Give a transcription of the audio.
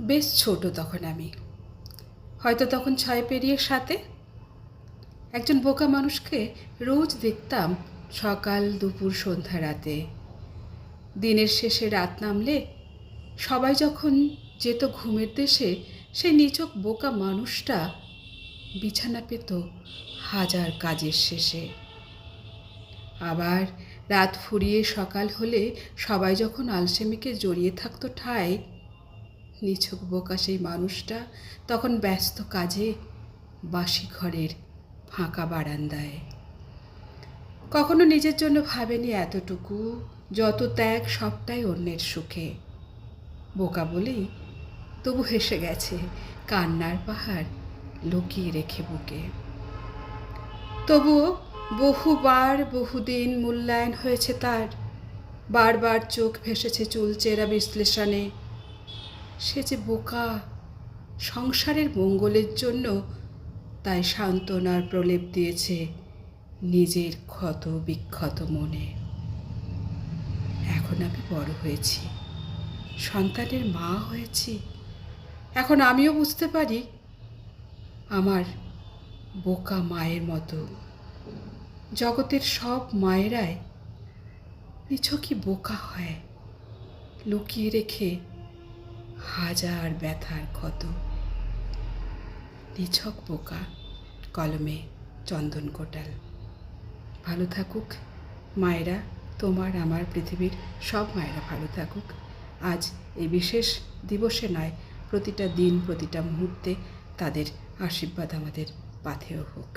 বেশ ছোট তখন আমি, হয়তো তখন 6 পেরিয়ে 7। একজন বোকা মানুষকে রোজ দেখতাম সকাল দুপুর সন্ধ্যা রাতে। দিনের শেষে রাত নামলে সবাই যখন যেত ঘুমের দেশে, সেই নিছক বোকা মানুষটা বিছানা পেত হাজার কাজের শেষে। আবার রাত ফুরিয়ে সকাল হলে সবাই যখন আলসেমিকে জড়িয়ে থাকতো ঠায়, নিছক বোকা সেই মানুষটা তখন ব্যস্ত কাজে বাসি ঘরের ফাঁকা বারান্দায়। কখনো নিজের জন্য ভাবেনি এতটুকু, যত ত্যাগ সবটাই অন্যের সুখে। বোকা বলেই তবু হেসে গেছে কান্নার পাহাড় লুকিয়ে রেখে বুকে। তবুও বহুবার বহুদিন মূল্যায়ন হয়েছে তার, বারবার চোখ ভেসেছে চুলচেরা বিশ্লেষণে। সে যে বোকা সংসারের মঙ্গলের জন্য, তাই সান্ত্বনার প্রলেপ দিয়েছে নিজের ক্ষত বিক্ষত মনে। এখন আমি বড় হয়েছি, সন্তানের মা হয়েছি। এখন আমিও বুঝতে পারি আমার বোকা মায়ের মতো জগতের সব মায়েরাই নিছকই বোকা হয়, লুকিয়ে রেখে হাজার ব্যথার ক্ষত। নিছক বোকা। কলমে চন্দন কোটাল। ভালো থাকুক মায়েরা, তোমার আমার পৃথিবীর সব মায়েরা ভালো থাকুক। আজ এই বিশেষ দিবসে নয়, প্রতিটা দিন প্রতিটা মুহূর্তে তাদের আশীর্বাদ আমাদের পাথেয় হোক।